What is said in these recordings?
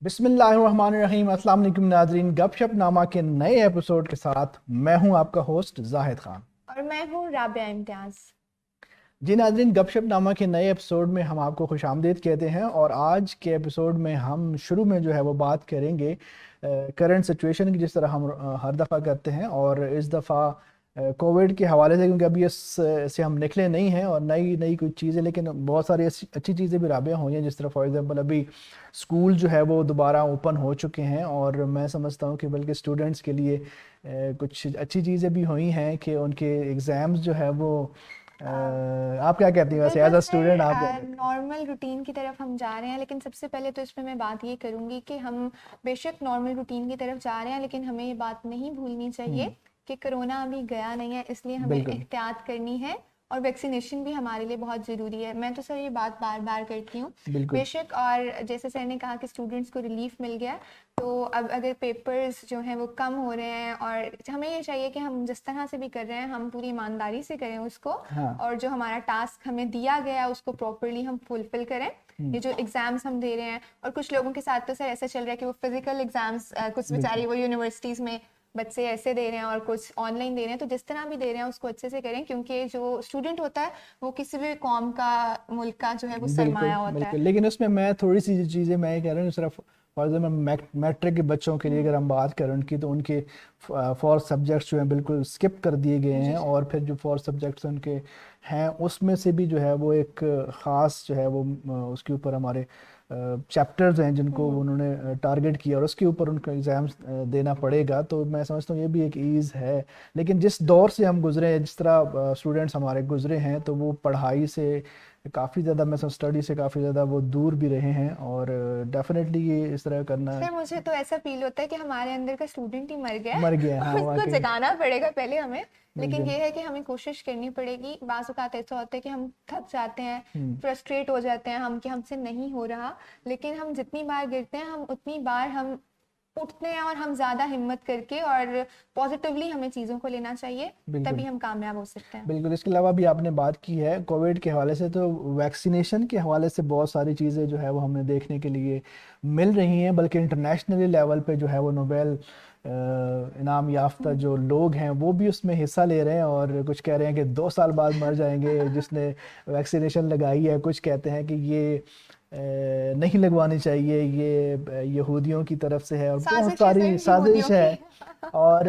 बिस्मिल्लाहिर्रहमानिर्रहीम। अस्सलाम वालेकुम नाजरीन, गपशप नामा के नए एपिसोड के साथ मैं हूं आपका होस्ट जाहिद खान। और मैं हूँ राबिया इम्तियाज। जी नाजरीन, गपशप नामा के नए एपिसोड में हम आपको खुशामदीद कहते हैं और आज के एपिसोड में हम शुरू में जो है वो बात करेंगे करंट सिचुएशन की, जिस तरह हम हर दफ़ा करते हैं। और इस दफ़ा कोविड के हवाले से, क्योंकि अभी इससे हम निकले नहीं हैं और नई नई कुछ चीज़ें, लेकिन बहुत सारी अच्छी चीज़ें भी राबिया हुई हैं। जिस तरह फॉर एग्जांपल अभी स्कूल जो है वो दोबारा ओपन हो चुके हैं और मैं समझता हूँ कि बल्कि स्टूडेंट्स के लिए कुछ अच्छी चीज़ें भी हुई हैं कि उनके एग्ज़ाम्स जो है वो आप क्या कहती हैं वैसे बिल्कुल एज अ स्टूडेंट आप क्या सर, कहते नॉर्मल रूटीन की तरफ हम जा रहे हैं, लेकिन सबसे पहले तो इसमें मैं बात ये करूंगी कि हम बेशक नॉर्मल रूटीन की तरफ जा रहे हैं, लेकिन हमें ये बात नहीं भूलनी हैं? चाहिए कि कोरोना अभी गया नहीं है, इसलिए हमें बिल्कुल एहतियात करनी है। और वैक्सीनेशन भी हमारे लिए बहुत ज़रूरी है। मैं तो सर ये बात बार बार करती हूँ बिल्कुल। बेशक। और जैसे सर ने कहा कि स्टूडेंट्स को रिलीफ मिल गया, तो अब अगर पेपर्स जो हैं वो कम हो रहे हैं, और हमें ये चाहिए कि हम जिस तरह से भी कर रहे हैं हम पूरी ईमानदारी से करें उसको, हाँ। और जो हमारा टास्क हमें दिया गया है उसको प्रॉपरली हम फुलफिल करें। हम्म, ये जो एग्जाम्स हम दे रहे हैं, और कुछ लोगों के साथ तो सर ऐसा चल रहा है कि वो फिजिकल एग्जाम्स कुछ बिल्कुल बेचारी वो यूनिवर्सिटीज़ में बच्चे ऐसे दे रहे हैं और कुछ ऑनलाइन दे रहे हैं। तो जिस तरह भी दे रहे हैं उसको अच्छे से करें, क्योंकि जो स्टूडेंट होता है वो किसी भी कौम का, मुल्क का जो है वो बिल्कुल सरमाया होता है। बिल्कुल। लेकिन उसमें मैं थोड़ी सी चीज़ें मैं ये कह रहा हूँ, सिर्फ फॉर एग्जाम्पल मैट्रिक के बच्चों के लिए अगर हम बात करें उनकी, तो उनके फोर सब्जेक्ट्स जो हैं बिल्कुल स्किप कर दिए गए जी हैं। जी। और फिर जो फोर सब्जेक्ट्स उनके हैं उसमें से भी जो है वो एक ख़ास जो है वो उसके ऊपर हमारे चैप्टर्स हैं जिनको हम्म। उन्होंने टारगेट किया और उसके ऊपर उनको एग्ज़ाम्स देना पड़ेगा। तो मैं समझता हूँ ये भी एक ईज़ है। लेकिन जिस दौर से हम गुजरे हैं, जिस तरह स्टूडेंट्स हमारे गुजरे हैं, तो वो पढ़ाई से काफ़ी ज़्यादा, मैं स्टडी से काफ़ी ज़्यादा वो दूर भी रहे हैं। और डेफिनेटली ये इस तरह करना सर मुझे तो ऐसा फील होता है कि हमारे अंदर का स्टूडेंट ही मर गया मर गया है। है। हाँ उसको वाकई। जगाना पड़ेगा पहले हमें। लेकिन बिल्कुल। ये है कि हमें कोशिश करनी पड़ेगी। बाज़ औक़ात ऐसा होता है कि हम थक जाते हैं, हम्म, फ्रस्ट्रेट हो जाते हैं हम कि हमसे नहीं हो रहा, लेकिन हम जितनी बार गिरते हैं हम उतनी बार हम उठते हैं, और हम ज़्यादा हिम्मत करके और पॉजिटिवली हमें चीज़ों को लेना चाहिए, बिल्कुल तभी हम कामयाब हो सकते हैं। बिल्कुल। इसके अलावा भी आपने बात की है कोविड के हवाले से, तो वैक्सीनेशन के हवाले से बहुत सारी चीज़ें जो है वो हमें देखने के लिए मिल रही हैं। बल्कि इंटरनेशनली लेवल पे जो है वो नोबेल इनाम याफ्ता हम्म। जो लोग हैं वो भी उसमें हिस्सा ले रहे हैं और कुछ कह रहे हैं कि 2 साल बाद मर जाएंगे जिसने वैक्सीनेशन लगाई है। कुछ कहते हैं कि ये नहीं लगवानी चाहिए, ये यहूदियों की तरफ से है और बहुत साजिश है सारी सर साजिश यहूदियों है। की। और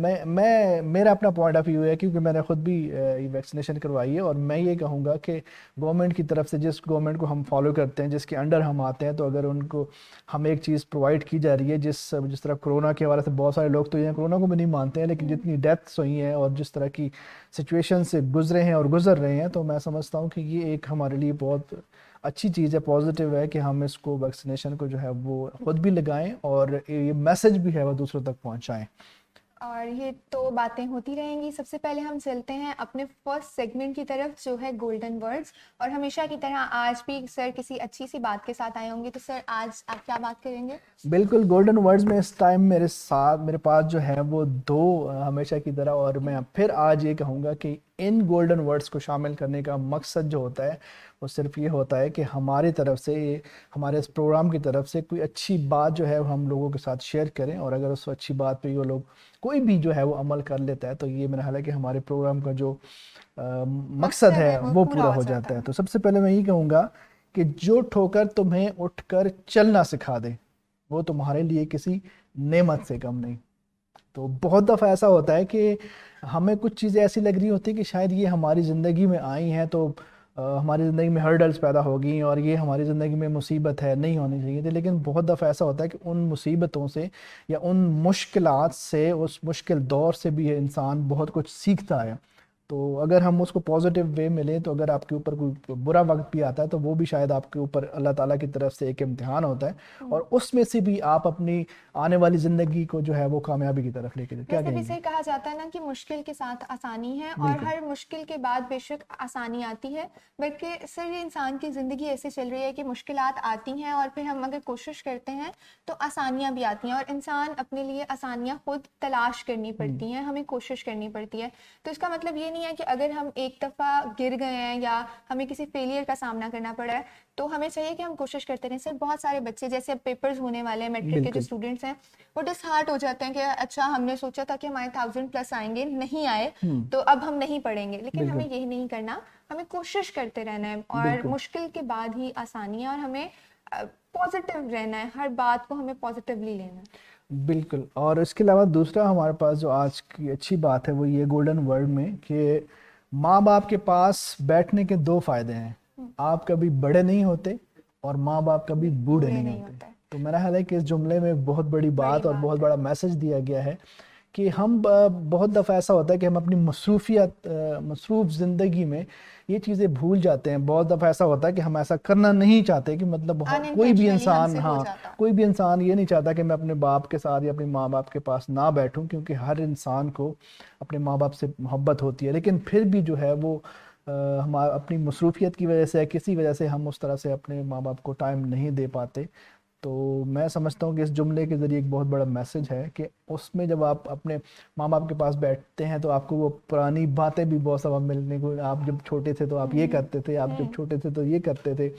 मैं मेरा अपना पॉइंट ऑफ व्यू है, क्योंकि मैंने खुद भी वैक्सीनेशन करवाई है। और मैं ये कहूँगा कि गवर्नमेंट की तरफ से, जिस गवर्नमेंट को हम फॉलो करते हैं, जिसके अंडर हम आते हैं, तो अगर उनको हम एक चीज़ प्रोवाइड की जा रही है, जिस जिस तरह कोरोना के हवाले से बहुत सारे लोग तो ये कोरोना को भी नहीं मानते हैं, लेकिन जितनी डेथ्स हुई हैं और जिस तरह की सिचुएशन से गुजरे हैं और गुजर रहे हैं, तो मैं समझता हूँ कि ये एक हमारे लिए बहुत अच्छी चीज़ है, पॉजिटिव है कि हम इसको वैक्सीनेशन को जो है वो खुद भी लगाएं और ये मैसेज भी है वो दूसरों तक पहुंचाएं। और ये तो बातें होती रहेंगी। सबसे पहले हम चलते हैं अपने फर्स्ट सेगमेंट की तरफ, जो है गोल्डन वर्ड्स। और हमेशा की तरह आज भी सर किसी अच्छी सी बात के साथ आए होंगे, तो सर आज आप क्या बात करेंगे? बिल्कुल। गोल्डन वर्ड्स में इस टाइम मेरे साथ, मेरे पास जो है वो दो हमेशा की तरह। और मैं फिर आज ये कहूँगा कि इन गोल्डन वर्ड्स को शामिल करने का मकसद जो होता है वो सिर्फ ये होता है कि हमारी तरफ से, हमारे इस प्रोग्राम की तरफ से कोई अच्छी बात जो है वो हम लोगों के साथ शेयर करें। और अगर उस अच्छी बात पे वो लोग कोई भी जो है वो अमल कर लेता है, तो ये मेरा ख्याल है कि हमारे प्रोग्राम का जो मकसद मकसद है है वो वो पूरा पूरा हो हो जाता जाता है। है। तो सबसे पहले मैं ये कहूँगा कि जो ठोकर तुम्हें उठकर चलना सिखा दे वो तुम्हारे लिए किसी नेमत से कम नहीं। तो बहुत दफ़ा ऐसा होता है कि हमें कुछ चीज़ें ऐसी लग रही होती है कि शायद ये हमारी ज़िंदगी में आई हैं, तो हमारी ज़िंदगी में हर्डल्स पैदा हो गई और ये हमारी ज़िंदगी में मुसीबत है, नहीं होनी चाहिए थी। लेकिन बहुत दफ़ा ऐसा होता है कि उन मुसीबतों से या उन मुश्किलात से, उस मुश्किल दौर से भी इंसान बहुत कुछ सीखता है। तो अगर हम उसको पॉजिटिव वे में लें, तो अगर आपके ऊपर कोई बुरा वक्त भी आता है, तो वो भी शायद आपके ऊपर अल्लाह ताला की तरफ से एक इम्तिहान होता है और हम्म। उसमें से भी आप अपनी आने वाली ज़िंदगी को जो है वो कामयाबी की तरफ लेके जाए। क्या वैसे भी कहेंगे? सही कहा जाता है ना कि मुश्किल के साथ आसानी है, और बिल्कुल हर मुश्किल के बाद बेशक आसानी आती है। बल्कि सर ये इंसान की ज़िंदगी ऐसे चल रही है कि मुश्किलात आती हैं और फिर हम अगर कोशिश करते हैं तो आसानियाँ भी आती हैं, और इंसान अपने लिए आसानियाँ खुद तलाश करनी हम्म, पड़ती हैं, हमें कोशिश करनी पड़ती है। तो इसका मतलब ये नहीं नहीं है कि अगर हम एक दफ़ा गिर गए हैं या हमें किसी फेलियर का सामना करना पड़ा है तो हमें चाहिए कि हम कोशिश करते रहें। सर बहुत सारे बच्चे, जैसे अब पेपर्स होने वाले हैं, मैट्रिक के जो बिल्कुल। स्टूडेंट्स हैं, वो डिसहार्ट हो जाते हैं कि अच्छा हमने सोचा था कि हमारे 1000+ आएंगे, नहीं आए तो अब हम नहीं पढ़ेंगे। लेकिन हमें यही नहीं करना, हमें कोशिश करते रहना है और बिल्कुल। मुश्किल के बाद ही आसानी है, और हमें पॉजिटिव रहना है, हर बात को हमें पॉजिटिवली लेना है। बिल्कुल। और इसके अलावा दूसरा हमारे पास जो आज की अच्छी बात है वो ये गोल्डन वर्ड में कि माँ बाप के पास बैठने के दो फायदे हैं, आप कभी बड़े नहीं होते और माँ बाप कभी बूढ़े नहीं होते। होता है। तो मेरा ख्याल है कि इस जुमले में बहुत बड़ी बात और बात बहुत है। बड़ा मैसेज दिया गया है कि हम बहुत दफ़ा ऐसा होता है कि हम अपनी मसरूफ़ ज़िंदगी में ये चीज़ें भूल जाते हैं। बहुत दफ़ा ऐसा होता है कि हम ऐसा करना नहीं चाहते कि मतलब कोई भी Unintentionally इंसान, हमसे हो हाँ, जाता। कोई भी इंसान ये नहीं चाहता कि मैं अपने बाप के साथ या अपने माँ बाप के पास ना बैठूं, क्योंकि हर इंसान को अपने माँ बाप से मोहब्बत होती है। लेकिन फिर भी जो है वो हम अपनी मसरूफियत की वजह से या किसी वजह से हम उस तरह से अपने माँ बाप को टाइम नहीं दे पाते। तो मैं समझता हूँ कि इस जुमले के ज़रिए एक बहुत बड़ा मैसेज है कि उसमें जब आप अपने माँ बाप के पास बैठते हैं तो आपको वो पुरानी बातें भी बहुत सब मिलने को, आप जब छोटे थे तो आप ये करते थे, आप जब छोटे थे तो ये करते थे,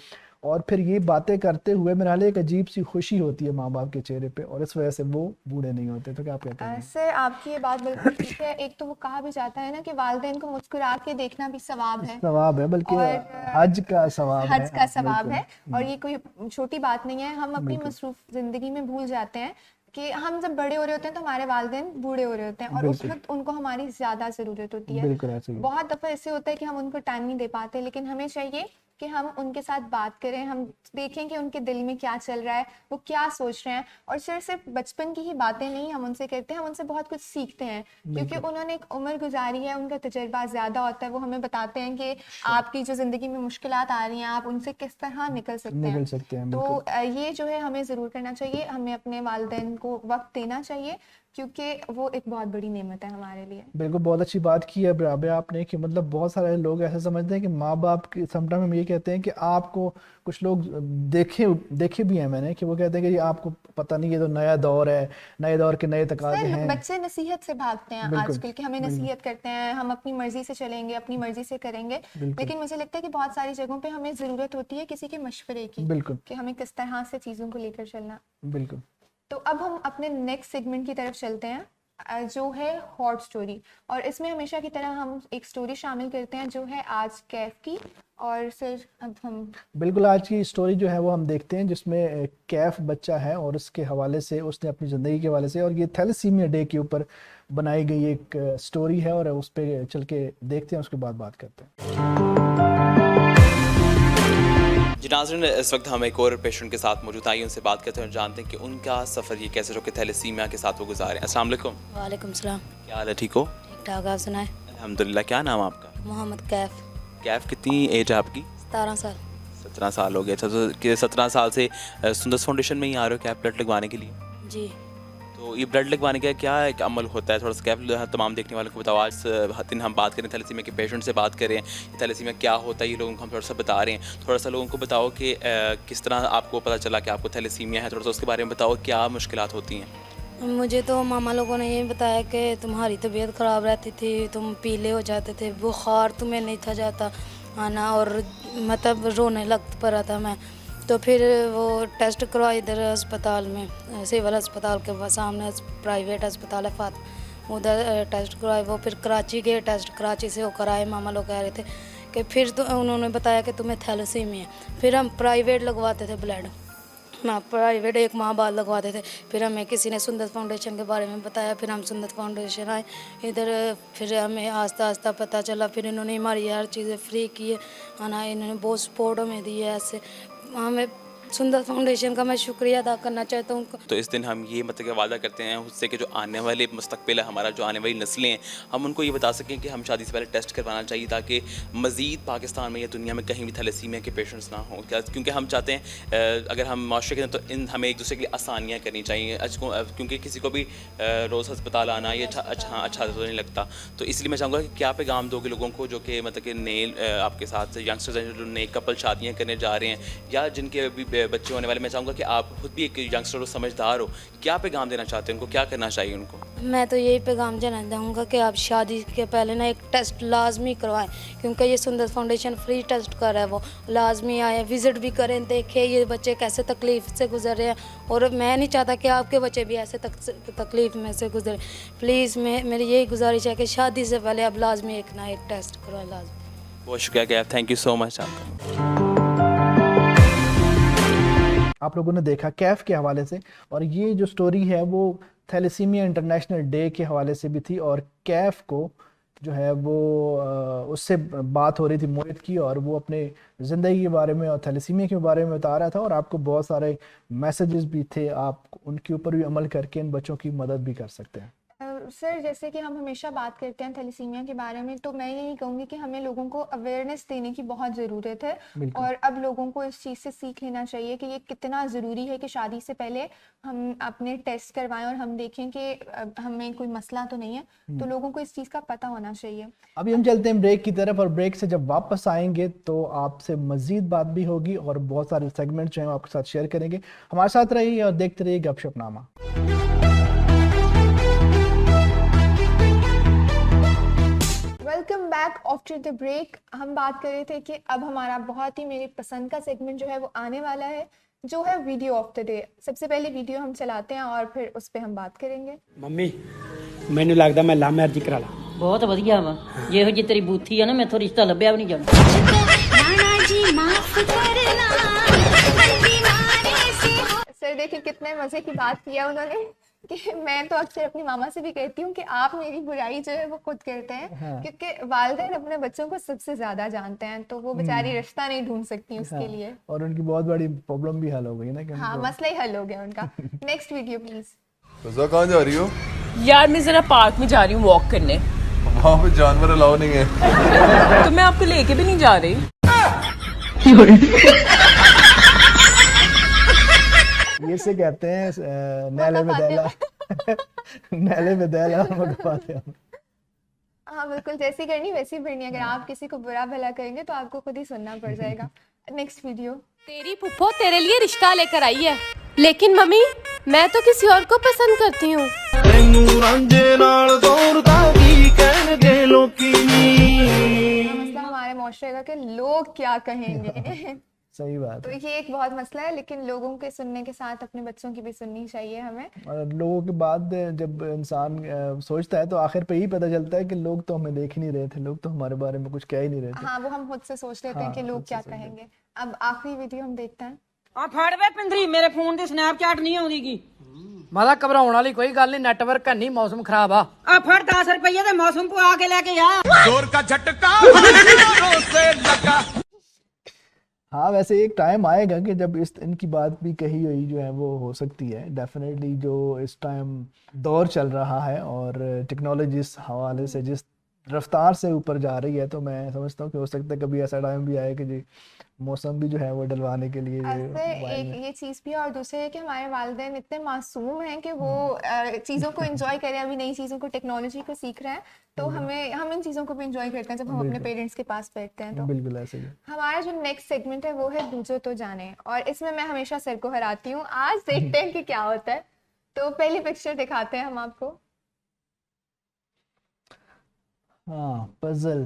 और फिर ये बातें करते हुए मेरे हाल एक अजीब सी खुशी होती है माँ बाप के चेहरे पे, और इस वजह से वो बूढ़े नहीं होते। तो क्या आप कहते हैं? सर आपकी ये बात बिल्कुल ठीक है। एक तो वो कहा भी जाता है ना कि वालिदैन को मुस्कुरा के देखना भी सवाब है, सवाब है, बल्कि और हज का सवाब है। हज का हाँ, सवाब बिल्कुल। है, और ये कोई छोटी बात नहीं है। हम अपनी बिल्कुल। मसरूफ जिंदगी में भूल जाते हैं कि हम जब बड़े हो रहे होते हैं तो हमारे वालिदैन बूढ़े हो रहे होते हैं, और उस बिल्कुल। वक्त उनको हमारी ज्यादा जरूरत होती है। बिल्कुल ऐसे ही है। बहुत दफा ऐसे होता है कि हम उनको टाइम नहीं दे पाते, लेकिन हमें चाहिए कि हम उनके साथ बात करें, हम देखें कि उनके दिल में क्या चल रहा है, वो क्या सोच रहे हैं। और सिर्फ बचपन की ही बातें नहीं हम उनसे करते हैं, हम उनसे बहुत कुछ सीखते हैं, क्योंकि उन्होंने एक उम्र गुजारी है, उनका तजुर्बा ज़्यादा होता है। वो हमें बताते हैं कि आपकी जो ज़िंदगी में मुश्किलात आ रही हैं, आप उनसे किस तरह निकल सकते हैं। निकल सकते हैं, तो बिल्कुल। ये जो है हमें ज़रूर करना चाहिए, हमें अपने वालिदैन को वक्त देना चाहिए, क्योंकि वो एक बहुत बड़ी नेमत है हमारे लिए। बिल्कुल, बहुत अच्छी बात की है राबिया आपने कि मतलब बहुत सारे लोग ऐसे समझते हैं कि माँ बाप की, समटाइम हम ये कहते हैं कि आपको, कुछ लोग देखे देखे भी हैं मैंने, कि वो कहते हैं कि ये आपको पता नहीं, ये तो नया दौर है, नए दौर के नए तकाजे सर हैं। बच्चे नसीहत से भागते हैं बिल्कुल। आजकल, कि हमें बिल्कुल। नसीहत करते हैं, हम अपनी मर्जी से चलेंगे, अपनी मर्जी से करेंगे। बिल्कुल। लेकिन मुझे लगता है कि बहुत सारी जगहों पे हमें ज़रूरत होती है किसी के मशवरे की, बिल्कुल। कि हमें किस तरह से चीज़ों को लेकर चलना। बिल्कुल। तो अब हम अपने नेक्स्ट सेगमेंट की तरफ चलते हैं, जो है हॉट स्टोरी। और इसमें हमेशा की तरह हम एक स्टोरी शामिल करते हैं जो है आज कैफ की। और सर अब हम बिल्कुल, आज की स्टोरी जो है वो हम देखते हैं, जिसमें कैफ बच्चा है और उसके हवाले से, उसने अपनी ज़िंदगी के हवाले से, और ये थैलेसीमिया डे के ऊपर बनाई गई एक स्टोरी है, और उस पर चल के देखते हैं, उसके बाद बात करते हैं। जी नाज़रीन, इस वक्त हम एक और पेशेंट के साथ मौजूद आई, उनसे बात करते हैं और जानते हैं कि उनका सफ़र ये कैसे रहा, थैलेसीमिया के साथ वो गुजारे। अस्सलाम वालेकुम। वालेकुम सलाम। क्या हाल है, ठीक हो? ठीक ठाक, आप सुनाए? अल्हम्दुलिल्लाह। क्या नाम है आपका? मोहम्मद कैफ। कैफ, कितनी एज है आपकी? 17 साल। 17 साल हो गए। अच्छा, तो 17 साल से सुंदस फाउंडेशन में ही आ रहे हो कैफ ब्लड लगवाने के लिए? जी। तो ये ब्लड लगवाने का क्या एक अमल होता है, थोड़ा सा कैफ तमाम देखने वालों को बताओ। आज दिन हम बात करें थैलेसीमिया के पेशेंट से बात करें, थैलेसीमिया क्या होता है ये लोगों को हम थोड़ा सा बता रहे हैं। थोड़ा सा लोगों को बताओ कि किस तरह आपको पता चला कि आपको थैलेसीमिया है, थोड़ा सा उसके बारे में बताओ, क्या मुश्किलात होती हैं? मुझे तो मामा लोगों ने ये बताया कि तुम्हारी तबीयत ख़राब रहती थी, तुम पीले हो जाते थे, बुखार तुम्हें नहीं था जाता आना, और मतलब रोने लग पड़ा था मैं। तो फिर वो टेस्ट करवाए इधर अस्पताल में, सिविल अस्पताल के सामने प्राइवेट अस्पताल है फात, उधर टेस्ट करवाए। वो फिर कराची गए, टेस्ट कराची से होकर आए। मामा लोग कह रहे थे कि फिर तो उन्होंने बताया कि तुम्हें थैलेसीमिया है। फिर हम प्राइवेट लगवाते थे ब्लड, ना प्राइवेट 1 माह बाद लगवाते थे। फिर हमें किसी ने सुंदर फाउंडेशन के बारे में बताया, फिर हम सुंदर फाउंडेशन आए इधर। फिर हमें आस्ता आस्ता पता चला, फिर इन्होंने हमारी हर चीज़ें फ्री की है, है ना, इन्होंने बहुत सपोर्ट हमें दी है। ऐसे हमें सुंदर फाउंडेशन का मैं शुक्रिया अदा करना चाहता हूँ। तो इस दिन हम ये मतलब कि वादा करते हैं उससे कि जो आने वाले मुस्तकबिल है हमारा, जो आने वाली नस्लें हैं, हम उनको ये बता सकें कि हम शादी से पहले टेस्ट करवाना चाहिए, ताकि मज़ीद पाकिस्तान में या दुनिया में कहीं भी थैलेसीमिया के पेशेंट्स ना हों। क्योंकि हम चाहते हैं अगर हम माशरे के तो हमें एक दूसरे के लिए आसानियाँ करनी चाहिए, क्योंकि किसी को भी रोज़ अस्पताल आना ये अच्छा तो नहीं लगता। तो इसलिए मैं चाहूँगा कि क्या पैगाम दोगे लोगों को जो कि मतलब कि नए आपके साथ यंगस्टर्स हैं, जो नए कपल शादियाँ करने जा रहे हैं, या जिनके अभी बच्चे होने वाले, मैं चाहूँगा कि आप खुद भी एक यंगस्टर हो, समझदार हो, क्या पैगाम देना चाहते हैं उनको, क्या करना चाहिए उनको? मैं तो यही पैगाम देना चाहूँगा कि आप शादी के पहले ना एक टेस्ट लाजमी करवाएं, क्योंकि ये सुंदर फाउंडेशन फ्री टेस्ट कर रहा है, वो लाजमी आए, विज़िट भी करें, देखें ये बच्चे कैसे तकलीफ़ से गुजर रहे हैं। और मैं नहीं चाहता कि आपके बच्चे भी ऐसे तकलीफ़ में से गुजरे। प्लीज़ मेरी यही गुजारिश है कि शादी से पहले आप लाजमी एक ना एक टेस्ट करवाएं, लाजमी। बहुत शुक्रिया Kaif, thank you so much आपका। आप लोगों ने देखा कैफ के हवाले से, और ये जो स्टोरी है वो थैलेसीमिया इंटरनेशनल डे के हवाले से भी थी, और कैफ को जो है वो उससे बात हो रही थी मोहित की, और वो अपने ज़िंदगी के बारे में और थैलेसीमिया के बारे में बता रहा था, और आपको बहुत सारे मैसेजेस भी थे, आप उनके ऊपर भी अमल करके इन बच्चों की मदद भी कर सकते हैं। सर जैसे कि हम हमेशा बात करते हैं थैलेसीमिया के बारे में, तो मैं यही कहूँगी कि हमें लोगों को अवेयरनेस देने की बहुत ज़रूरत है, और अब लोगों को इस चीज़ से सीख लेना चाहिए कि ये कितना ज़रूरी है कि शादी से पहले हम अपने टेस्ट करवाएं और हम देखें कि हमें कोई मसला तो नहीं है, तो लोगों को इस चीज़ का पता होना चाहिए। अभी हम चलते हैं ब्रेक की तरफ, और ब्रेक से जब वापस आएंगे तो आपसे मज़ीद बात भी होगी, और बहुत सारे सेगमेंट जो हैं आपके साथ शेयर करेंगे। हमारे साथ रहिए और देखते रहिए Gupshupnama. Welcome back after the break. हम बात कर रहे थे कि अब हमारा बहुत ही मेरी पसंद का सेगमेंट जो है वो आने वाला है, जो है वीडियो ऑफ द डे। सबसे पहले वीडियो हम चलाते हैं और फिर उस पर हम बात करेंगे। ਮੰਮੀ ਮੈਨੂੰ ਲੱਗਦਾ ਮੈਂ ਲਾ ਮੈਰਿਜ ਕਰਾ ਲਾ। ਬਹੁਤ ਵਧੀਆ ਵਾ, ਜਿਹੋ ਜੀ ਤੇਰੀ ਬੂਥੀ ਆ ਨਾ, ਮੈਥੋਂ ਰਿਸ਼ਤਾ ਲੱਭਿਆ ਵੀ ਨਹੀਂ ਜਾਣਾ। सर देखिए कितने मजे की बात किया उन्होंने कि मैं तो अक्सर अपनी मामा से भी कहती हूँ कि आप मेरी बुराई जो है वो खुद करते हैं, क्योंकि वालिदैन अपने बच्चों को सबसे ज्यादा जानते हैं, तो वो बेचारी रिश्ता नहीं ढूंढ सकती उसके लिए, और उनकी बहुत बड़ी प्रॉब्लम भी हल हो गई ना कि हाँ मसला ही हल हो गया उनका। Next video please. रज़ा कहाँ जा रही हो? यार मैं जरा पार्क में जा रही हूँ वॉक करने। वहाँ पे जानवर अलाउ नहीं है। तो मैं आपको लेके भी नहीं जा रही। ये से कहते हैं नैले में दैला नैले में दैला मगवाते हैं। हाँ बिल्कुल, जैसी करनी वैसी भरनी। अगर आप किसी को बुरा भला करेंगे तो आपको खुद ही सुनना पड़ जाएगा। Next video. तेरी फुफ्फो तेरे लिए रिश्ता लेकर आई है, लेकिन मम्मी मैं तो किसी और को पसंद करती हूँ। मसला हमारे मुआशरे का कि लोग क्या कहेंगे। सही बात तो है। ये एक बहुत मसला है, लेकिन लोगों के सुनने के साथ अपने बच्चों की भी सुननी चाहिए हमें। और लोगों के बाद जब इंसान सोचता है तो आखिर पे ही पता चलता है कि लोग तो हमें देख ही नहीं रहे थे, लोग तो हमारे बारे में कुछ कह ही नहीं रहे थे। हाँ वो हम खुद से सोच लेते हैं कि लोग क्या कहेंगे। अब आखिरी वीडियो हम देखते हैं। ਆ ਫੜ ਵੇ ਪਿੰਦਰੀ, ਮੇਰੇ ਫੋਨ ਤੇ ਸਨੈਪਚੈਟ ਨਹੀਂ ਆਉਂਦੀਗੀ। ਮਾਦਾ ਘਬਰਾਉਣ ਵਾਲੀ ਕੋਈ ਗੱਲ ਨਹੀਂ, ਨੈਟਵਰਕ ਹੈ ਨਹੀਂ, ਮੌਸਮ ਖਰਾਬ ਆ। ਆ ਫੜ 10 ਰੁਪਏ ਤੇ ਮੌਸਮ ਪਵਾ ਕੇ ਲੈ ਕੇ ਆ। जोर का झटका जोरों से लगा। हाँ वैसे एक टाइम आएगा कि जब इनकी बात भी कही हुई जो है वो हो सकती है डेफिनेटली। जो इस टाइम दौर चल रहा है और टेक्नोलॉजी इस हवाले से जिस रफ्तार से ऊपर जा रही है, तो मैं समझता हूँ कि हो सकता है कभी ऐसा टाइम भी आए कि जी मौसम भी जो है वो डलवाने के लिए एक ये चीज़ भी है, और दूसरे है कि हमारे वालिदैन इतने मासूम हैं कि वो चीज़ों को एंजॉय करें, अभी नई चीज़ों को, टेक्नोलॉजी को सीख रहे हैं, तो हम इन चीज़ों को भी एंजॉय करते हैं जब हम अपने पेरेंट्स के पास बैठते हैं। तो बिल्कुल ऐसे ही। हमारा जो नेक्स्ट सेगमेंट है वो है बूझो तो जाने, और इसमें मैं हमेशा सर को हराती हूँ। आज देखते हैं कि क्या होता है। तो पहली पिक्चर दिखाते हैं हम आपको। हाँ पजल।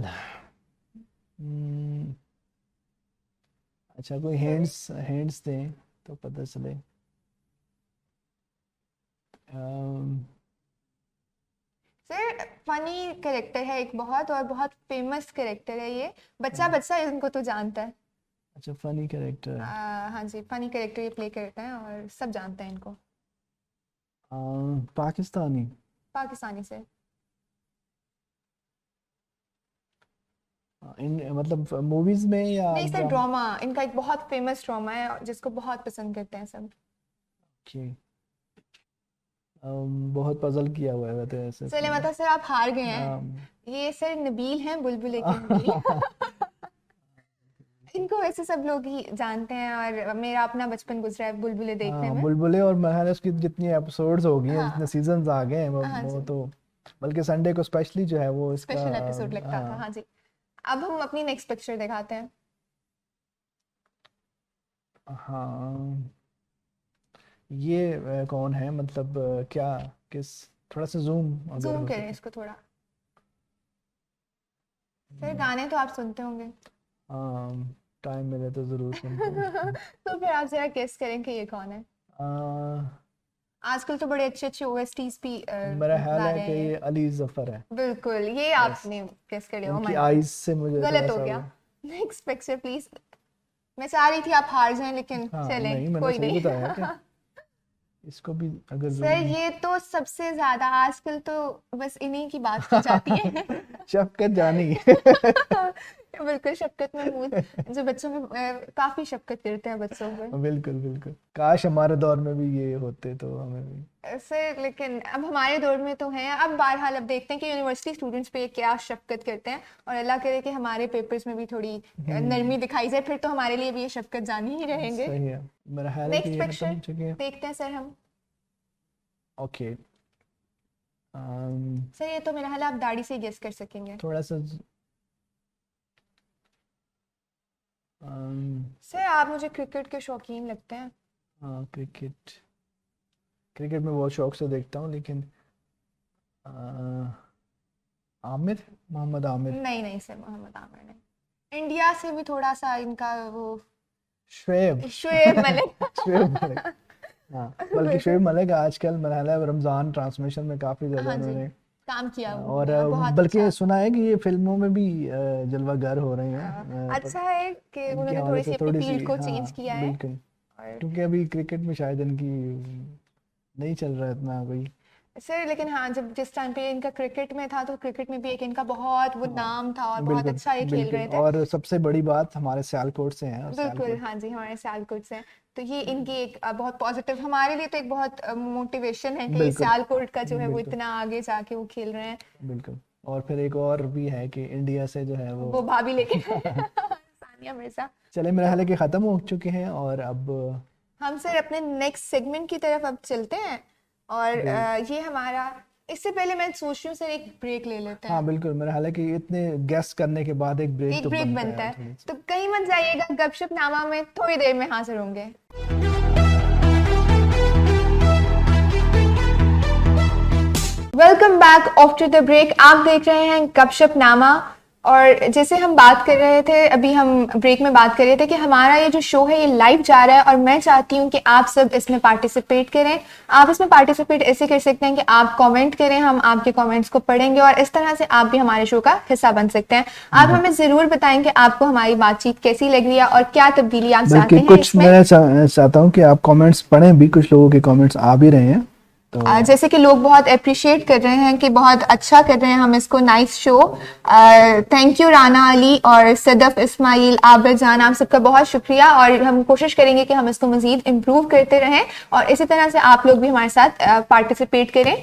अच्छा कोई हिंट्स दें तो पता चले। सर फनी कैरेक्टर है एक बहुत, और बहुत फेमस कैरेक्टर है ये। बच्चा इनको तो जानता है। अच्छा फनी कैरेक्टर। हाँ जी, फनी कैरेक्टर ये प्ले करते हैं और सब जानते हैं इनको। पाकिस्तानी से। मतलब मूवीज में या नहीं सर, ड्रामा। इनका एक बहुत फेमस ड्रामा है जिसको बहुत पसंद करते हैं सब। ओके। बहुत पजल किया हुआ है वैसे ऐसे। चले मतलब सर आप हार गए हैं। ये सर नबील हैं, बुलबुले के नबील। इनको वैसे सब लोग ही जानते हैं, और मेरा अपना बचपन गुजरा है बुलबुले देखने में। बुलबुले, और मैंने उसकी जितनी एपिसोड्स हो गई हैं, जितने सीजन्स आ गए हैं वो तो बल्कि संडे को स्पेशली जो है वो इसका स्पेशल एपिसोड लगता था। हाँ जी। अब हम अपनी नेक्स्ट पिक्चर दिखाते हैं। हाँ, ये कौन है, मतलब क्या, किस, थोड़ा सा जूम अगर जूम हो करें सके। इसको थोड़ा। सर गाने तो आप सुनते होंगे। हाँ, टाइम मिले तो जरूर सुनते हैं। तो फिर आप जरा गेस करें कि ये कौन है। आजकल तो बड़े अच्छे अच्छे ओएसटीज भी मेरा ख्याल गा है रहे कि हैं। ये अली जफर है। बिल्कुल, ये यस, आपने गेस कर लिया। उनकी my God, आईज से मुझे गलत थोड़ा हो सा गया। Next picture please. मैं चाह रही थी आप हार जाएं, लेकिन हाँ, चलें, नहीं मैंने कोई सही नहीं। बताया क्या, इसको भी अगर सर जूम। ये तो सबसे ज्यादा आजकल तो बस इन्हीं की बात की जाती है। शफकत जानी। बिल्कुल, शफकत महमूद जो बच्चों में काफी शफकत करते हैं बच्चों पर। बिल्कुल बिल्कुल, काश हमारे दौर में भी ये होते तो हमें भी। सर लेकिन अब हमारे दौर में तो हैं। अब बहरहाल अब देखते हैं कि यूनिवर्सिटी स्टूडेंट्स पे क्या शफकत करते हैं, और अल्लाह करे कि हमारे पेपर्स में भी थोड़ी नरमी दिखाई जाए, फिर तो हमारे लिए भी ये शफकत जानी ही रहेंगे। सही है, मेरा ख्याल है कि नेक्स्ट ये पिक्चर खत्म हो चुके हैं। देखते हैं सर हम। ओके, सर ये तो मेरा ख्याल है आप दाढ़ी से गेस कर सकेंगे। थोड़ा सा सर आप मुझे क्रिकेट के शौकीन लगते हैं। हाँ, क्रिकेट में बहुत शौक से देखता हूँ, लेकिन आमिर, मोहम्मद आमिर। नहीं नहीं सर, मोहम्मद आमिर नहीं। इंडिया से भी थोड़ा सा इनका वो शुएब शुएब मलिक। शुएब मलिक, हाँ, बल्कि शुएब मलिक आजकल मेरा ख्याल है रमजान ट्रांसमिशन में काफी ज्यादा हाँ जी, उन्होंने काम किया हुआ और है, बहुत बल्कि अच्छा। सुना है कि ये फिल्मों में भी जलवागर हो रहे हैं। अच्छा है कि इनके उन्होंने हवाले थोड़ी से सी अपनी थोड़ी फील्ड सी, को हाँ, चेंज किया है। बिल्कुल, और क्योंकि अभी क्रिकेट में शायद इनकी नहीं चल रहा इतना कोई। सर लेकिन हाँ, जब जिस टाइम पे इनका क्रिकेट में था तो क्रिकेट में भी एक इनका बहुत वो नाम था और बहुत बिल्कुल अच्छा ये खेल बिल्कुल, रहे थे। और सबसे बड़ी बात हमारे सियालकोट से हैं, और बिल्कुल सियालकोट हाँ जी, हमारे सियालकोट से हैं। तो ये इनकी एक बहुत पॉजिटिव, हमारे लिए तो एक बहुत मोटिवेशन है कि बिल्कुल सियालकोट का जो है वो बिल्कुल इतना आगे जाके वो खेल रहे हैं। बिल्कुल। और फिर एक और भी है कि इंडिया से जो है वो वो भाभी लेके सानिया मिर्जा। चले, मेरा ख्याल है कि खत्म हो चुके हैं, और अब हम सर अपने नेक्स्ट सेगमेंट की तरफ अब चलते हैं, और ये हमारा, इससे पहले मैं सोच रही हूँ सर एक ब्रेक ले लेते हैं। हाँ बिल्कुल, मेरा ख्याल है कि इतने गेस करने के बाद एक ब्रेक एक तो ब्रेक बनता थोड़ी है, सी। तो कहीं मत जाइएगा, गपशप नामा में थोड़ी देर में हाजिर होंगे। Welcome back after the break. आप देख रहे हैं गपशप नामा, और जैसे हम बात कर रहे थे, अभी हम ब्रेक में बात कर रहे थे कि हमारा ये जो शो है ये लाइव जा रहा है, और मैं चाहती हूँ कि आप सब इसमें पार्टिसिपेट करें। आप इसमें पार्टिसिपेट ऐसे कर सकते हैं कि आप कमेंट करें, हम आपके कमेंट्स को पढ़ेंगे, और इस तरह से आप भी हमारे शो का हिस्सा बन सकते हैं। आप हमें ज़रूर बताएं कि आपको हमारी बातचीत कैसी लग रही है और क्या तब्दीली आप चाहते बल्कि हैं कुछ इसमें। मैं चाहता हूँ कि आप कमेंट्स पढ़ें भी, कुछ लोगों के कमेंट्स आ भी रहे हैं, तो जैसे कि लोग बहुत अप्रिशिएट कर रहे हैं कि बहुत अच्छा कर रहे हैं हम इसको, nice show. Thank you Rana Ali और सदफ इस्माइल, आबिद जान, आप सबका बहुत शुक्रिया, और हम कोशिश करेंगे कि हम इसको मजीद इम्प्रूव करते रहें, और इसी तरह से आप लोग भी हमारे साथ पार्टिसिपेट करें।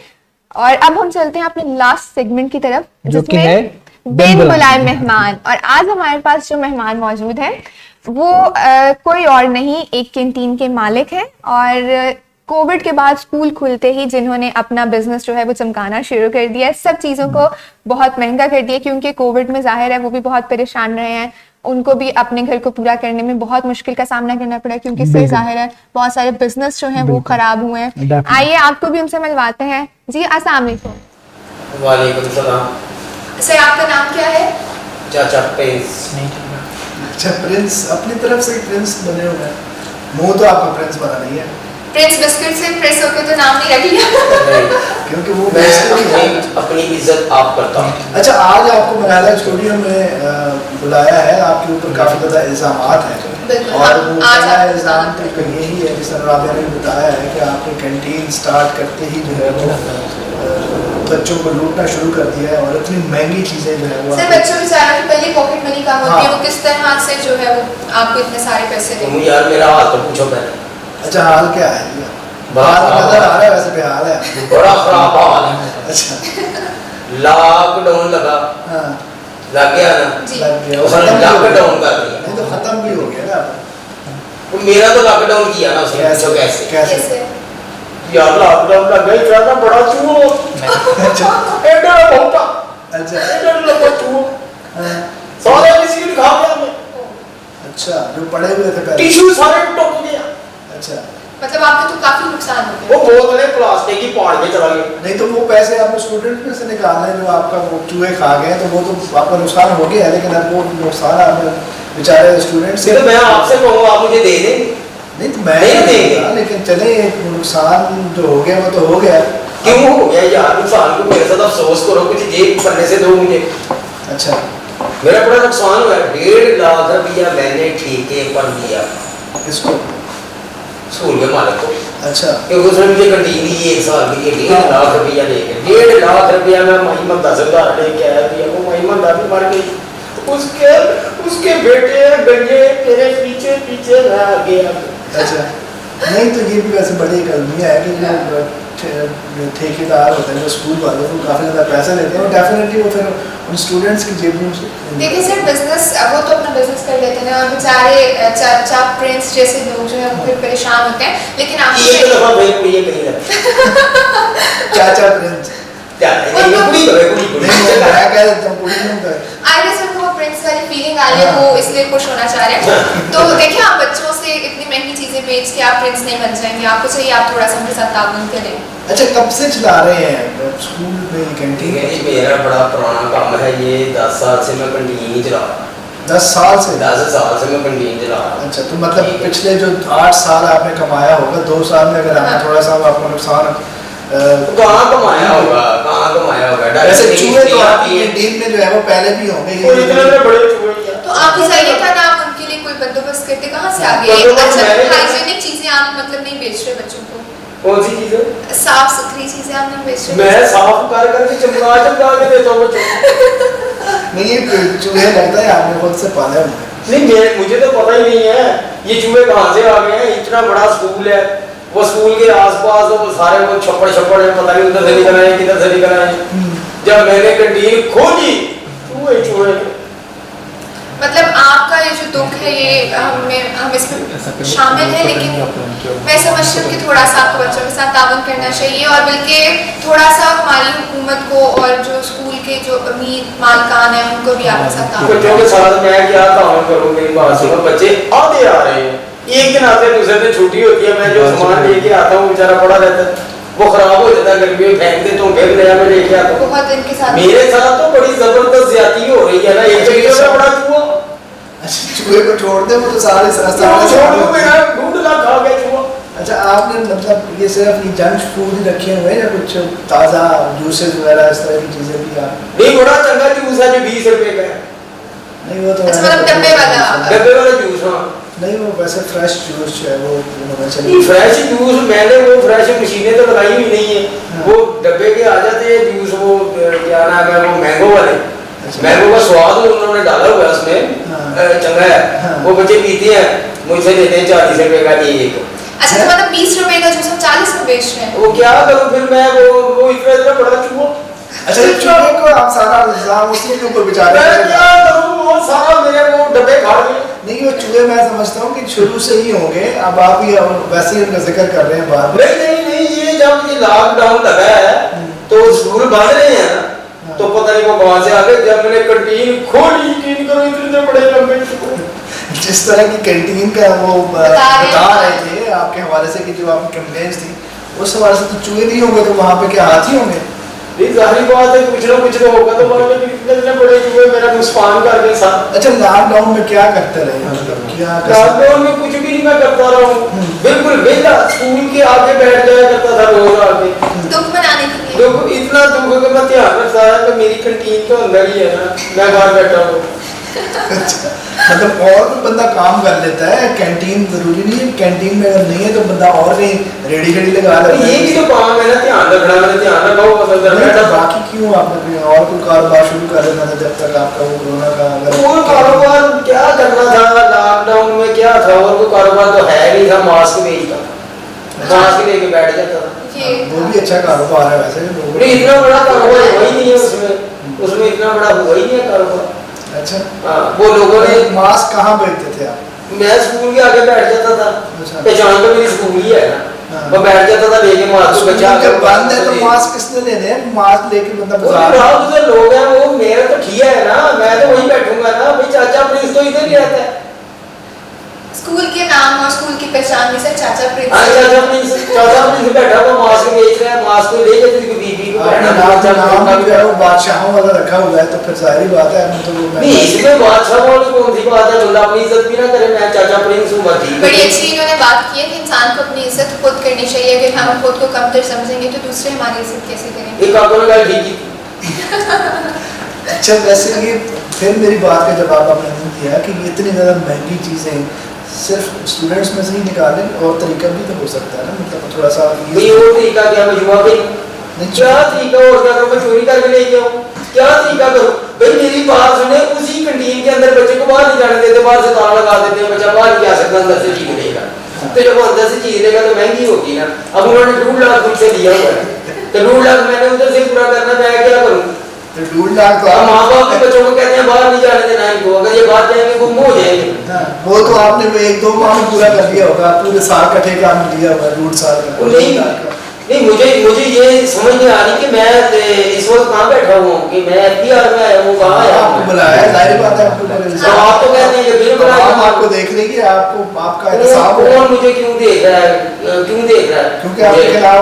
और अब हम चलते हैं अपने लास्ट सेगमेंट की तरफ, जो कि है बिन बुलाए मेहमान। और आज हमारे पास जो मेहमान मौजूद हैं वो कोई और नहीं, एक कैंटीन के मालिक हैं, और कोविड के बाद स्कूल खुलते ही जिन्होंने अपना बिजनेस जो है वो चमकाना शुरू कर दिया है, सब चीज़ों को बहुत महंगा कर दिया, क्योंकि कोविड में जाहिर है वो भी बहुत परेशान रहे हैं, उनको भी अपने घर को पूरा करने में बहुत मुश्किल का सामना करना पड़ा, क्योंकि इससे जाहिर है बहुत सारे बिजनेस जो हैं वो खराब हुए हैं। आइए आपको भी उनसे मिलवाते हैं। जी अस्सलाम वालेकुम। वालेकुम सलाम। सर आपका नाम क्या है? चाचा प्रिंस। अच्छा, प्रिंस अपनी तरफ से प्रिंस बने हुए हैं, मुंह तो आपका प्रिंस बना नहीं है। प्रिंस बिस्किट से प्रेस होकर तो नाम नहीं रख लिया। क्योंकि वो मैं अपनी इज्जत आप करता हूँ। अच्छा, आज आपको मलाला स्टूडियो में बुलाया है, आपके ऊपर काफी ज्यादा इल्जामात हैं, और वो पहला इल्जाम तो यही है, जिस तरह राबिया ने बताया है कि आपने कैंटीन स्टार्ट करते ही जो है वो बच्चों को लूटना शुरू कर दिया है, और इतनी महंगी चीजें जो है वो सर बच्चों बेचारा की पहले पॉकेट मनी कम होती है, वो किस तरह से जो है वो आपको इतने सारे पैसे तुम देंगे? यार मेरा हाल तो पूछो पहले। अच्छा, हाल क्या है? बड़ा हाल खराब नजर आ रहा है, वैसे बेहाल है। बड़ा खराब हाल है। अच्छा, लॉकडाउन लगा, हाँ, लग गया ना, जी। लग गया, उसने लॉकडाउन कर दिया। नहीं तो खत्म भी हो गया ना। तो मेरा तो लॉकडाउन किया ना उसने, पूछो कैसे? कैसे? यार लॉकडाउन लग गया, क्या ना बड़ा चूहो। अच्छा एडा भौंका, अच्छा एडा लंबा चूहो, सारे किसी ने खा गया मैं। अच्छा, जो पड़े हुए थे पहले। टिश्यू सारे टूट गया। अच्छा, मतलब आपके तो काफी नुकसान हो वो गया। बोतलें प्लास्टिक की फाड़ के चला गया। नहीं तो वो पैसे आपने स्टूडेंट में से निकालने जो आपका वो चूहे खा गए तो वो तो आपका नुकसान हो गया, लेकिन अब वो नुकसान आपने बेचारे स्टूडेंट से। तो मैं आपसे कहूँगा आप मुझे दे देंगे? नहीं तो मैं नहीं नहीं देंगे। दूंगा, लेकिन चले नुकसान जो हो गया वो तो हो गया। क्यों हो गया यार नुकसान? को मेरे साथ अफसोस करो, कुछ जेब पन्ने से दो मुझे। अच्छा, मेरा बड़ा नुकसान हुआ है। 1.5 लाख रुपया मैंने ठेके पर दिया किसको? स्कूल के मालिक को। अच्छा, क्योंकि उसने मुझे कंटीन दी 1 साल के लिए 1.5 लाख रुपया लेके। 1.5 लाख रुपया मैं महिमत से उधार लेके आया थी। वो महिमत भी मर गई। उसके बेटे गंजे तेरे पीछे पीछे रह गया। अच्छा। नहीं तो ये भी वैसे बड़ी कलमियाँ है कि जो ठेकेदार होते हैं जो स्कूल वाले वो काफ़ी ज़्यादा पैसे लेते हैं और डेफिनेटली वो फिर उन स्टूडेंट्स की जेब में देखिए सर, बिजनेस वो तो अपना बिजनेस कर लेते हैं और बेचारे चाचा प्रिंस जैसे लोग जो है वो फिर परेशान होते हैं। लेकिन आप एक दफा भाई कुड़ी कहीं ना चाचा प्रिंस क्या है ये कुड़ी करे कुड़ी कुड़ी नहीं मैं कह देता हूँ कुड़ी नहीं कर। आई गेस उनको वो प्रिंस वाली फीलिंग आ रही है, वो इसलिए खुश होना चाह रहे हैं। तो देखिए, आप बच्चों से इतनी महंगी चीजें बेच के आप प्रिंस नहीं बन जाएंगे। आपको चाहिए आप थोड़ा सा उनके साथ ताउन करें। अच्छा, कब से चला रहे हैं स्कूल में कैंटीन? मेरा बड़ा पुराना काम है ये। 10 साल से मैं कंटीन ही चला रहा हूँ। 10 साल से? 10 साल से मैं कंटीन चला रहा हूँ। अच्छा, तो मतलब पिछले जो 8 साल आपने कमाया होगा, 2 साल में अगर आपने थोड़ा सा आपको नुकसान कहाँ कमाया होगा, कहाँ कमाया होगा? वैसे चूहे तो आपकी कैंटीन में जो है वो पहले भी होंगे। बड़े चूहे तो आप चाहिए था ना, आप उनके लिए कोई बंदोबस्त करते, कहाँ से आ गए? अच्छा, हाइजीनिक चीजें आप मतलब नहीं बेच रहे बच्चों को? कौन सी चीजें? साफ सुथरी चीजें आप नहीं बेच रहे? मैं साफ कर करके चमका के देता हूँ बच्चों को। नहीं, ये चूहे लगता है आपने खुद से पाले होंगे। नहीं मुझे तो पता ही नहीं है ये चूहे कहाँ से आ गए हैं। इतना बड़ा स्कूल है, वो स्कूल के आसपास वो सारे वो छप्पड़ है, पता नहीं उधर से निकल आए किधर से निकल आए। जब मैंने कंटीन खोली चूहे। मतलब आपका ये जो दुख है ये हम इसमें शामिल है, लेकिन मैं समझती हूँ कि थोड़ा सा आपको बच्चों के साथ ताउन करना चाहिए और बल्कि थोड़ा सा हमारी हुकूमत को और जो स्कूल के जो अमीर मालिकान हैं उनको भी आपके साथ ताउन बच्चों के साथ मैं क्या ताउन करूँ? मेरी बात सुनो, बच्चे आते आ रहे हैं, एक दिन आते हैं, दूसरे दिन छुट्टी होती है। मैं जो सामान लेके आता हूँ बेचारा पड़ा रहता है, वो खराब हो जाता है, गर्मी में फेंक देता हूँ, फिर नया मैं लेके आता हूँ। बहुत इनके साथ मेरे साथ तो बड़ी जबरदस्त ज्यादती हो रही है ना। एक तरीके से बड़ा चूहा। अच्छा, चूहे को छोड़ दे, वो तो सारे छोड़ दो, मेरा 2.5 लाख खा गया चूहा। अच्छा, आपने मतलब ये सिर्फ ये जंक फूड ही रखे हुए हैं या कुछ ताज़ा जूसेस वगैरह इस तरह की चीज़ें भी आप? नहीं, बड़ा चंगा जूस है जो 20 रुपए का है। नहीं वो तो अच्छा, मतलब डब्बे वाला जूस। हाँ नहीं, वो वैसे फ्रेश जूस है वो फ्रेश जूस। मैंने वो फ्रेश मशीनें तो लगाई हुई नहीं है। वो डब्बे के आ जाते हैं जूस, वो क्या नाम है, वो मैंगो वाले। मैंगो का स्वाद उन्होंने डाला हुआ है उसमें, चंगा है। वो बच्चे पीते हैं, मुझसे लेते हैं 40 रुपए का एक। अच्छा, तो मतलब 20 रुपए का जूस हम 40 में बेच रहे हैं। वो क्या करूँ फिर मैं? वो इतना बड़ा चूहा। अच्छा, चूहे को आप सारा इल्जाम उसी के ऊपर बेचारे मैं क्या करूँ? वो सारा मेरे वो डब्बे खा गए। नहीं, वो चूहे मैं समझता हूँ कि शुरू से ही होंगे। अब आप ही वैसे ही उनका जिक्र कर रहे हैं बात। नहीं, ये जब ये लॉकडाउन लगा है तो स्कूल बंद रहे हैं ना, तो पता नहीं वो कहाँ से आ गए। जब मैंने कंटीन खोली, यकीन करो इतने बड़े लंबे चूहे। जिस तरह की कैंटीन का वो बता रहे थे आपके हवाले से कि जो आपकी कंप्लेंट्स थी, उस हवाले से तो चूहे नहीं होंगे तो वहाँ पे क्या हाथी होंगे? नहीं, जाहिर बात है कुछ ना होगा। तो वहाँ पे इतने बड़े चूहे मेरा नुकसान कर गए साथ। अच्छा, लॉकडाउन में क्या करते रहे? मतलब क्या लॉकडाउन में कुछ भी नहीं मैं करता रहा हूँ, बिल्कुल वेला स्कूल के आगे बैठ जाया करता था रोज आके। दुख मनाने के लिए? दुख इतना दुख कि मैं ध्यान रखता है कि मेरी कंटीन तो अंदर ही है ना, मैं बाहर बैठा हूँ। अच्छा, मतलब और भी बंदा काम कर लेता है, कैंटीन जरूरी नहीं है। कैंटीन में अगर नहीं है तो बंदा और भी रेडी लगा लेता है। ये भी तो काम है ना, ध्यान रखना। मैंने ध्यान रखा हुआ अंदर बैठा। बाकी क्यों आपने और कोई कारोबार शुरू कर देना था जब तक आपका वो कोरोना का? और कारोबार क्या करना था लॉकडाउन में? क्या था और कोई कारोबार तो है नहीं था। मास्क बेचता, मास्क लेके बैठ जाता था। वो भी अच्छा कारोबार है वैसे। नहीं, इतना बड़ा कारोबार हुआ ही नहीं है उसमें इतना बड़ा हुआ ही नहीं है कारोबार। अच्छा, हाँ, वो लोगों ने मास्क कहाँ बेचते थे आप? मैं स्कूल के आगे बैठ जाता था। पहचान तो मेरी स्कूल ही है ना, मैं बैठ जाता था लेके मास्क। बच्चा बंद है तो मास्क किसने लेने हैं? मास्क लेके मतलब बाजार लोग हैं वो मेरा तो ठीक है ना, मैं तो वही बैठूंगा ना भाई। चाचा प्रिंस तो इधर ही रहता है। स्कूल के नाम और स्कूल की पहचान भी सर चाचा प्रिंस। हाँ चाचा प्रिंस बैठा हुआ मास्क बेच रहा है, मास्क को ले जाते हैं बीबी को आपने नाम भी जो है वो बादशाहों वाला रखा हुआ है, तो फिर जाहिर बात है हम तो वो नहीं, इसमें बादशाह वाली कौन सी बात है? बंदा अपनी इज्जत भी ना करे, मैं चाचा प्रिंस हूँ बस। बड़ी अच्छी इन्होंने बात की है कि इंसान को अपनी इज्जत खुद करनी चाहिए। अगर हम खुद को कमतर समझेंगे तो दूसरे हमारी इज्जत कैसे करेंगे? एक आपको ना ठीक की। अच्छा, वैसे ये फिर मेरी बात का जवाब आपने नहीं दिया कि ये इतनी ज़्यादा महंगी चीज़ें सिर्फ स्टूडेंट्स में से ही निकालें, और तरीका भी तो हो सकता है ना, मतलब थोड़ा सा ये और तरीका क्या? मैं युवा पे क्या तरीका और क्या करूँ? मैं चोरी करके ले जाऊँ? क्या तरीका करूँ? भाई मेरी बात सुने, उसी कैंटीन के अंदर बच्चे को बाहर नहीं जाने देते, बाहर से ताला लगा देते हैं, बच्चा बाहर नहीं आ सकता, अंदर से चीज लेगा। तो जब वो अंदर से चीज लेगा तो महंगी होगी ना। अब उन्होंने 2 लाख मुझसे लिया हुआ है, तो 2 लाख मैंने उधर से पूरा करना, मैं क्या करूँ? तो 2 लाख तो माँ बाप के बच्चों को कहते हैं बाहर नहीं जाने देना इनको, अगर ये बात जाएंगे गुम हो जाएंगे। वो तो आपने 1-2 माह में पूरा कर लिया होगा, पूरे साल का ठेका आपने लिया होगा, 2 साल का। नहीं मुझे ये समझ नहीं आ रही कि मैं इस वक्त कहाँ बैठा हुआ हूँ, कि मैं FBR में आया हूँ, कहाँ आया हूँ? आपको बुलाया है, जाहिर बात है आपको बुलाया। तो आप तो कहते हैं कि बिल बुलाया, हम आपको देख रहे हैं कि आपका एहसास है। कौन मुझे क्यों देख रहा है? क्यों देख रहा है? क्योंकि आपके खिलाफ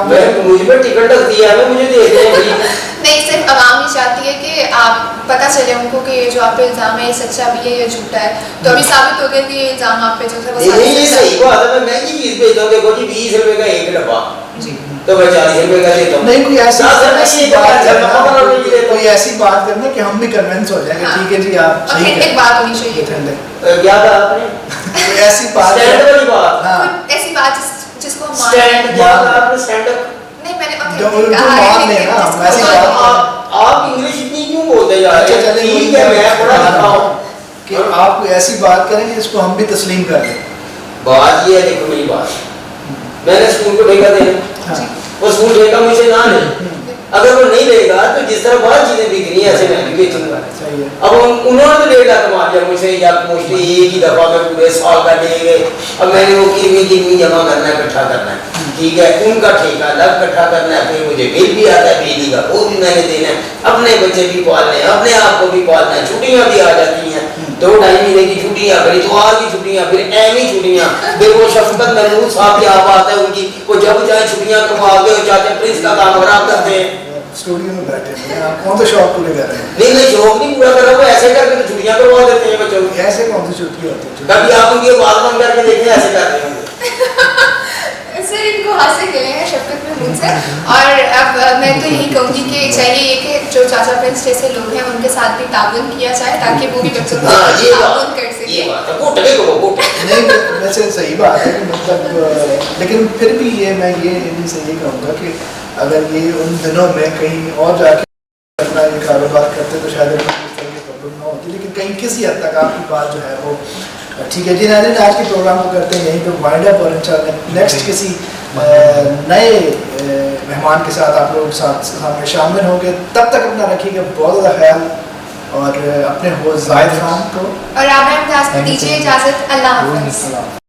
मुझे पे टिकट रख दिया है, मुझे देख रहे हैं। नहीं, सिर्फ आवाम ये चाहती है कि आप पता चले उनको कि ये जो आप पे इल्जाम है ये सच्चा भी है या झूठा है। तो अभी साबित हो गया कि ये इल्जाम आप पे जो है वो सारे ये सच्चा है। सही बात है। मैं महंगी चीज बेचता हूँ, देखो जी 20 रुपए का एक डब्बा, तो मैं 40 रुपए का देता हूँ। नहीं, कोई ऐसी बात करना, कोई ऐसी बात करना कि हम भी कन्विंस हो जाएंगे। ठीक है जी, आप सही कह रहे हैं। एक बात होनी चाहिए। क्या कहा आपने? कोई ऐसी बात, स्टैंड वाली बात। हाँ, ऐसी बात जिसको हम मान स्टैंड लें। क्या कहा आपने? Stand up? नहीं, मैंने जो authentic कहा मान है, लें लेकिन ना, जिसको वैसी मान- बात। आप इंग्लिश इतनी क्यों बोलते जा रहे हैं? चले ठीक है, मैं पढ़ा लिखा हूँ कि आप कोई ऐसी बात करें जिसको हम भी तस्लीम कर लें। बात ये है, देखो मेरी बात, मैंने स्कूल को ठेका देना, हाँ, वो स्कूल ठेका मुझे ना ले, अगर वो नहीं लेगा तो जिस तरह बाहर चीजें बिक रही है ऐसे मैं भी बेचूंगा। सही है। अब उन्होंने तो 1.5 लाख कमा लिया मुझसे, या मोस्टली एक ही दफा में पूरे साल का ले गए। अब मैंने वो किरमी जमा करना है, इकट्ठा करना है, ठीक है, उनका ठेका अलग इकट्ठा करना है, फिर मुझे बिल भी आता है बिजली का, वो भी मैंने देना है, अपने बच्चे भी पालने हैं, अपने आप को भी पालना है, छुट्टियां भी आ जाती हैं, 2-2.5 महीने की छुट्टियां, फिर इतवार की छुट्टियां, फिर ऐमी छुट्टियां, फिर वो शफकत महमूद साहब की बात है उनकी, वो जब चाहे छुट्टियां करवा के चाचा प्रिंस का काम खराब करते हैं। स्टूडियो में बैठे हैं, आप कौन सा शौक पूरे कर रहे हैं? नहीं मैं शौक नहीं पूरा कर रहा हूँ, ऐसे करके तो छुट्टियां करवा देते हैं बच्चों की। ऐसे कौन सी छुट्टी होती है? कभी आप उनकी बात बंद करके देखें, ऐसे कर रहे होंगे। सर इनको हाथ से खेले हैं शफकत महमूद से। और अब मैं तो यही कहूँगी कि चाहिए ये कि जो चाचा प्रिंस जैसे लोग हैं उनके साथ भी ताउन किया जाए, ताकि वो भी बच्चों को ताउन कर सके। नहीं वैसे सही बात है कि मतलब, लेकिन फिर भी ये मैं ये इन्हीं से ये कहूँगा कि अगर ये उन दिनों में कहीं और जाके अपना ये कारोबार करते तो शायद इस तरह की प्रॉब्लम ना होती, लेकिन कहीं किसी हद तक आपकी बात जो है वो ठीक है जी। नाज़रीन, आज के प्रोग्राम को करते हैं यहीं पे वाइंड अप, और इंशाल्लाह नेक्स्ट किसी नए मेहमान के साथ आप लोग सामने शामिल होंगे। तब तक अपना रखिएगा बहुत ज़्यादा ख्याल, और अपने होस्ट जाहिद खान को और आप दीजिए इजाज़त। अल्लाह हाफ़िज़।